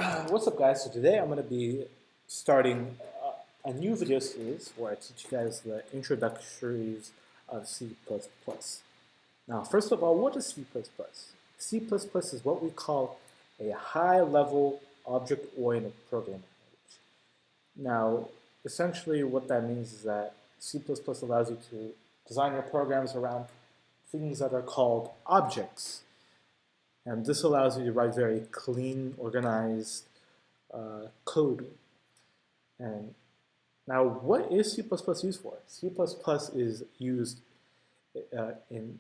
What's up, guys? So today I'm going to be starting a new video series where I teach you guys the introductories of C++. Now, first of all, what is C++? C++ is what we call a high-level object-oriented programming language. Now, essentially what that means is that C++ allows you to design your programs around things that are called objects. And this allows you to write very clean, organized code. And now, what is C++ used for? C++ is used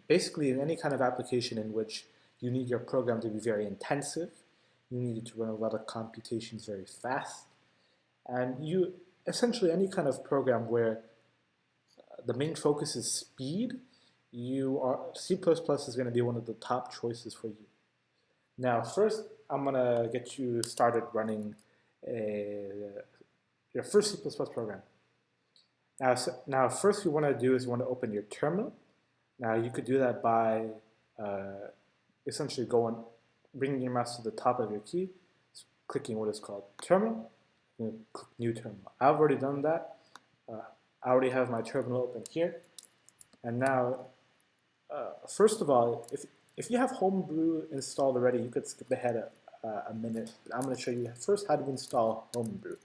basically in any kind of application in which you need your program to be very intensive, you need it to run a lot of computations very fast, and you essentially any kind of program where the main focus is speed, C++ is going to be one of the top choices for you. Now, first, I'm going to get you started running your first C++ program. Now, first you want to do is you want to open your terminal. Now, you could do that by essentially bringing your mouse to the top of your key, clicking what is called terminal, and click new terminal. I've already done that. I already have my terminal open here. And now, first of all, if you have Homebrew installed already, you could skip ahead a minute. But I'm going to show you first how to install Homebrew.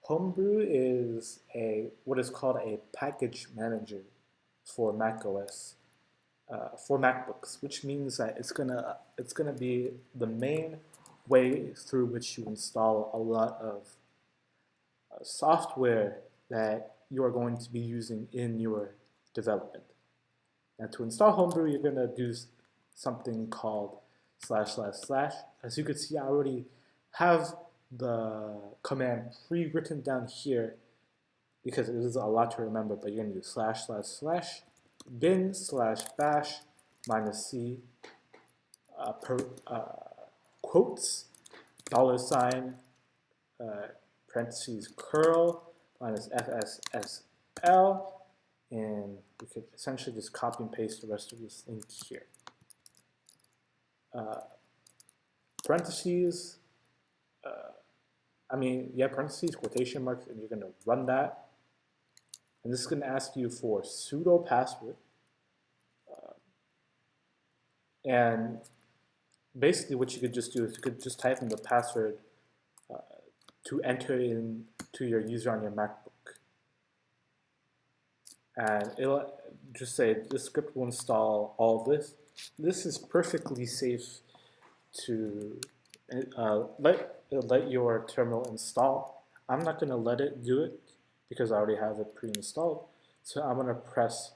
Homebrew is what is called a package manager for macOS, for MacBooks, which means that it's gonna be the main way through which you install a lot of software that you are going to be using in your development. Now, to install Homebrew, you're gonna do something called //. As you can see, I already have the command pre-written down here because it is a lot to remember, but you're going to do //bin/bash -c quotes $, parentheses curl -fssl, and we could essentially just copy and paste the rest of this link here. Parentheses, parentheses, quotation marks, and you're going to run that. And this is going to ask you for sudo password. And basically what you could just do is you could just type in the password to enter into your user on your MacBook. And it'll just say this script will install all of this. This is perfectly safe to let your terminal install. I'm not going to let it do it because I already have it pre-installed. So I'm going to press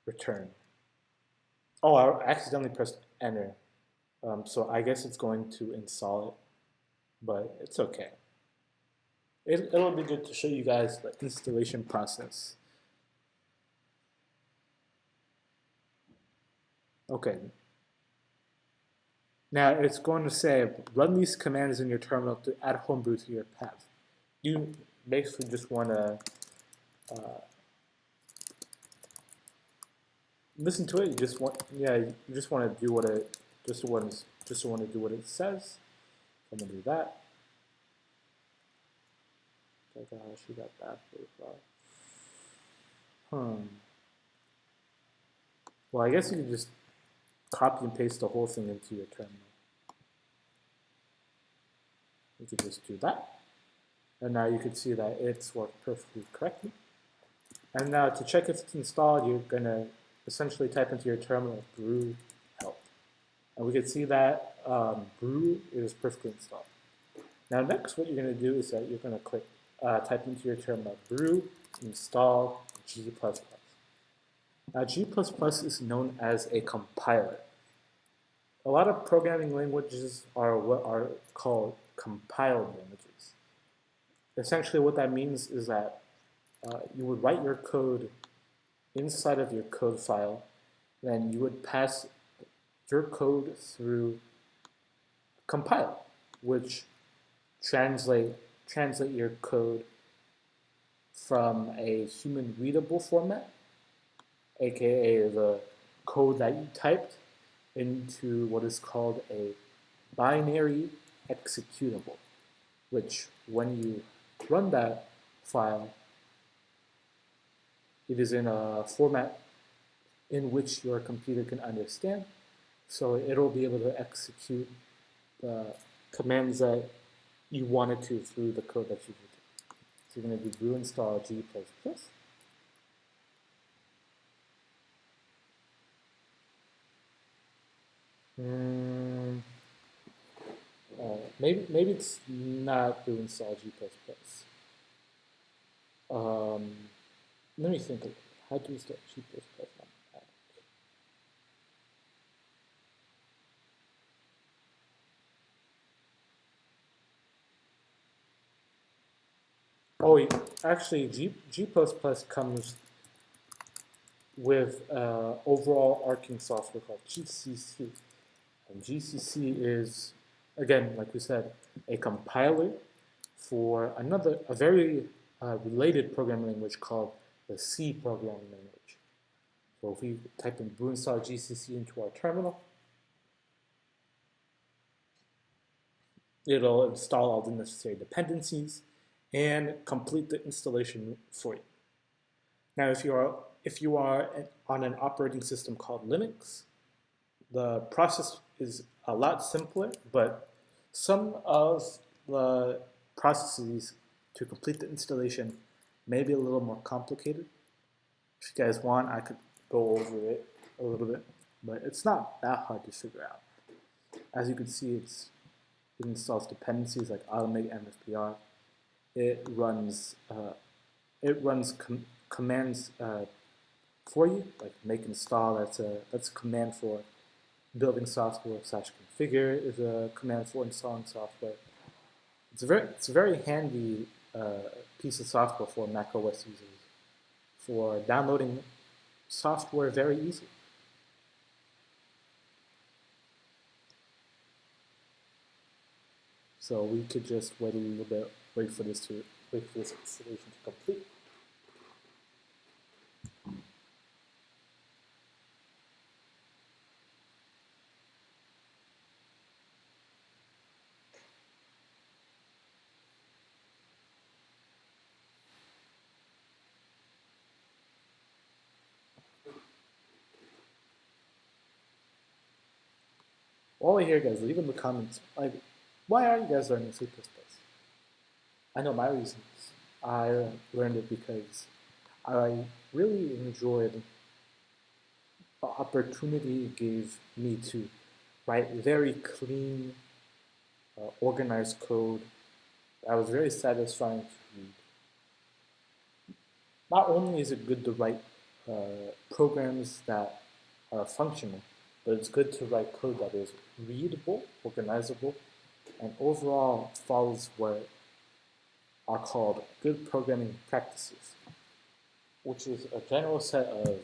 return. Oh, I accidentally pressed enter. So I guess it's going to install it, but it's okay. It'll be good to show you guys the installation process. Okay. Now it's going to say, run these commands in your terminal to add Homebrew to your path. You basically just want to listen to it. You just want to do what it want to do what it says. I'm gonna do that. Oh gosh, you got that for Well, I guess you can just copy and paste the whole thing into your terminal. You could just do that. And now you can see that it's worked perfectly correctly. And now to check if it's installed, you're going to essentially type into your terminal brew help. And we can see that brew is perfectly installed. Now next what you're going to do is that you're going to click, type into your terminal brew install G++. Now G++ is known as a compiler. A lot of programming languages are what are called compiled languages. Essentially what that means is that you would write your code inside of your code file, then you would pass your code through compile, which translate your code from a human readable format, aka the code that you typed, into what is called a binary executable, which when you run that file, it is in a format in which your computer can understand, so it'll be able to execute the commands that you wanted to through the code that you did. So you're going to do brew install G++. Maybe it's not brew install G++. Let me think. How do we start G++ on Mac? Oh, actually, G++ comes with overall arcing software called GCC. And GCC is, again, like we said, a compiler for a very related programming language called the C programming language. So if we type in brew install GCC into our terminal, it'll install all the necessary dependencies and complete the installation for you. Now, if you are on an operating system called Linux, the process is a lot simpler, but some of the processes to complete the installation may be a little more complicated. If you guys want, I could go over it a little bit, but it's not that hard to figure out. As you can see, it installs dependencies like automate MFPR. It runs commands for you, like make install. That's a command for building software. /configure is a command for installing software. It's a very handy piece of software for Mac OS users for downloading software very easily. So we could just wait a little bit, wait for this installation to complete. While we're here, guys, leave in the comments, like, why are you guys learning C++? I know my reasons. I learned it because I really enjoyed the opportunity it gave me to write very clean, organized code that was very satisfying to read. Not only is it good to write programs that are functional, but it's good to write code that is readable, organizable, and overall follows what are called good programming practices, which is a general set of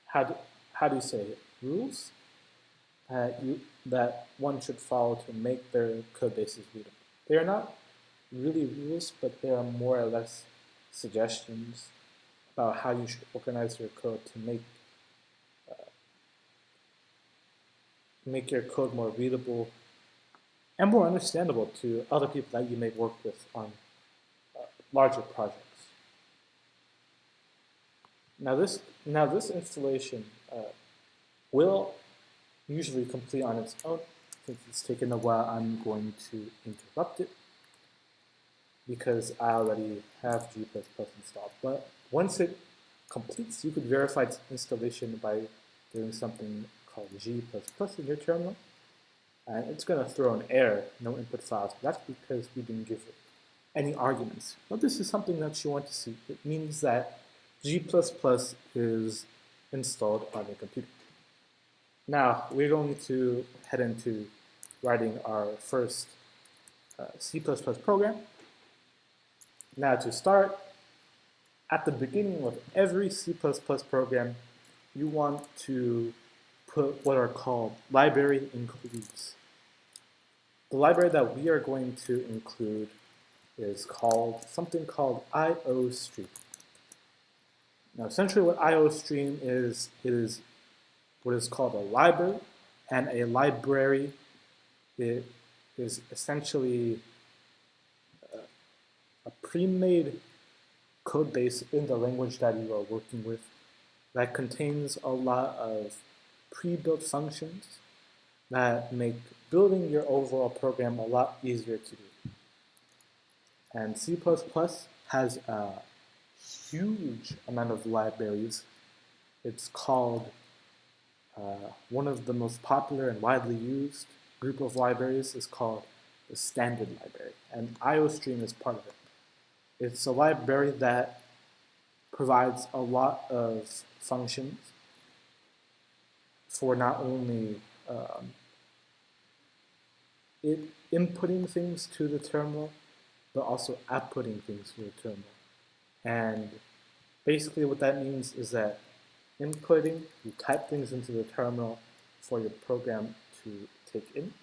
how do you say it? Rules that one should follow to make their code bases readable. They are not really rules, but they are more or less suggestions about how you should organize your code to make your code more readable and more understandable to other people that you may work with on larger projects. Now this installation will usually complete on its own. Since it's taken a while, I'm going to interrupt it because I already have G++ installed. But once it completes, you could verify its installation by doing something called G++ in your terminal. And it's going to throw an error, no input files. But that's because we didn't give it any arguments. But this is something that you want to see. It means that G++ is installed on your computer. Now, we're going to head into writing our first C++ program. Now, to start, at the beginning of every C++ program, you want to put what are called library includes. The library that we are going to include is something called IOStream. Now, essentially what IOStream is, it is what is called a library And a library is essentially a pre-made code base in the language that you are working with that contains a lot of pre-built functions that make building your overall program a lot easier to do. And C++ has a huge amount of libraries. It's called one of the most popular and widely used group of libraries is called the standard library, and IOStream is part of it. It's a library that provides a lot of functions for not only inputting things to the terminal, but also outputting things to the terminal. And basically what that means is that inputting, you type things into the terminal for your program to take in,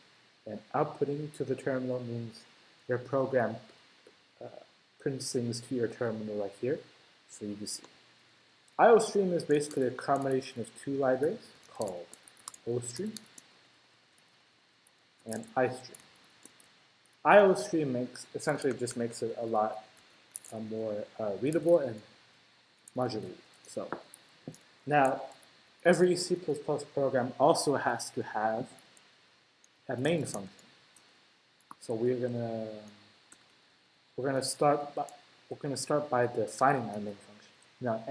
and outputting to the terminal means your program prints things to your terminal like here, for you to see. IOStream is basically a combination of two libraries called OStream and iStream. IOStream essentially just makes it a lot more readable and modular. So now, every C++ program also has to have a main function. So we're gonna start by defining our main function. Now,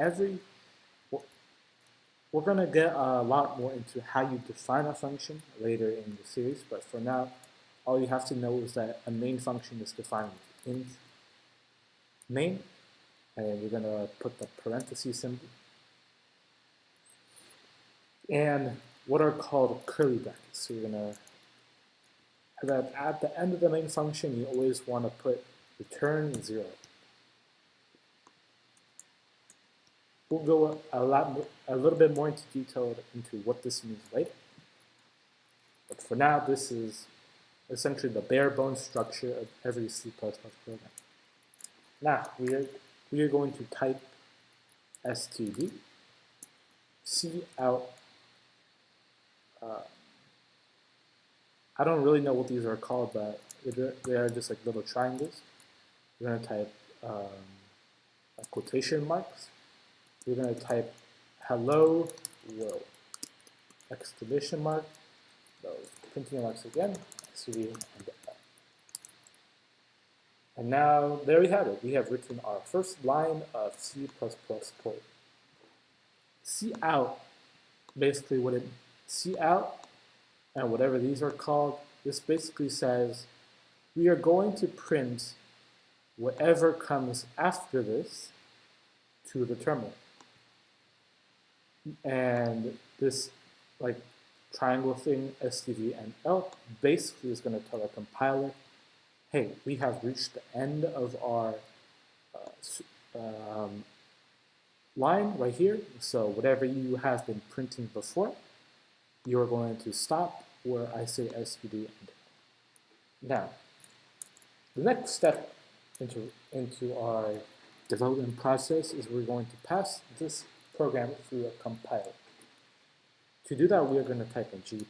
we're gonna get a lot more into how you define a function later in the series, but for now, all you have to know is that a main function is defined with int main, and we're gonna put the parenthesis symbol, and what are called curly brackets. So you're gonna that at the end of the main function, you always want to put return 0. We'll go a little bit more into detail into what this means later. But for now, this is essentially the bare bones structure of every C++ program. Now, we are going to type std cout. I don't really know what these are called, but they are just like little triangles. We're going to type quotation marks. We're going to type hello world, exclamation mark, those printing marks again, std, and now there we have it. We have written our first line of C++ code. Cout, basically what it cout and whatever these are called, this basically says we are going to print whatever comes after this to the terminal. And this like triangle thing, std and out, basically is going to tell our compiler, hey, we have reached the end of our line right here, so whatever you have been printing before, you're going to stop where I say std and out. Now, the next step into our development process is we're going to pass this program through a compiler. To do that, we are going to type in G++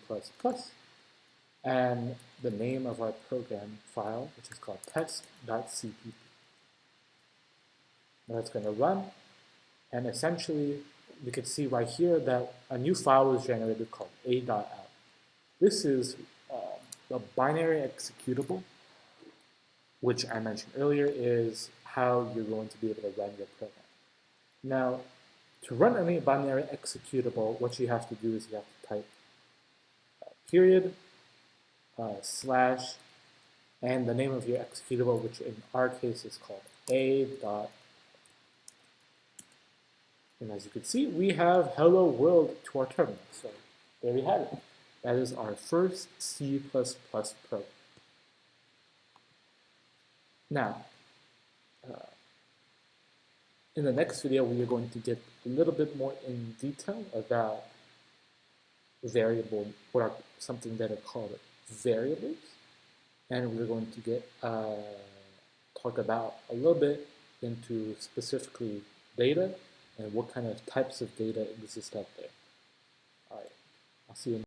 and the name of our program file, which is called test.cpp. Now it's going to run, and essentially we could see right here that a new file was generated called a.out. This is a binary executable, which I mentioned earlier is how you're going to be able to run your program. Now, to run any binary executable, what you have to do is you have to type period, slash, and the name of your executable, which in our case is called a.out. And as you can see, we have hello world to our terminal. So there we have it. That is our first C++ program. Now, in the next video, we are going to get a little bit more in detail about something that are called variables, and we're going to get talk about a little bit into specifically data and what kind of types of data exist out there. All right, I'll see you.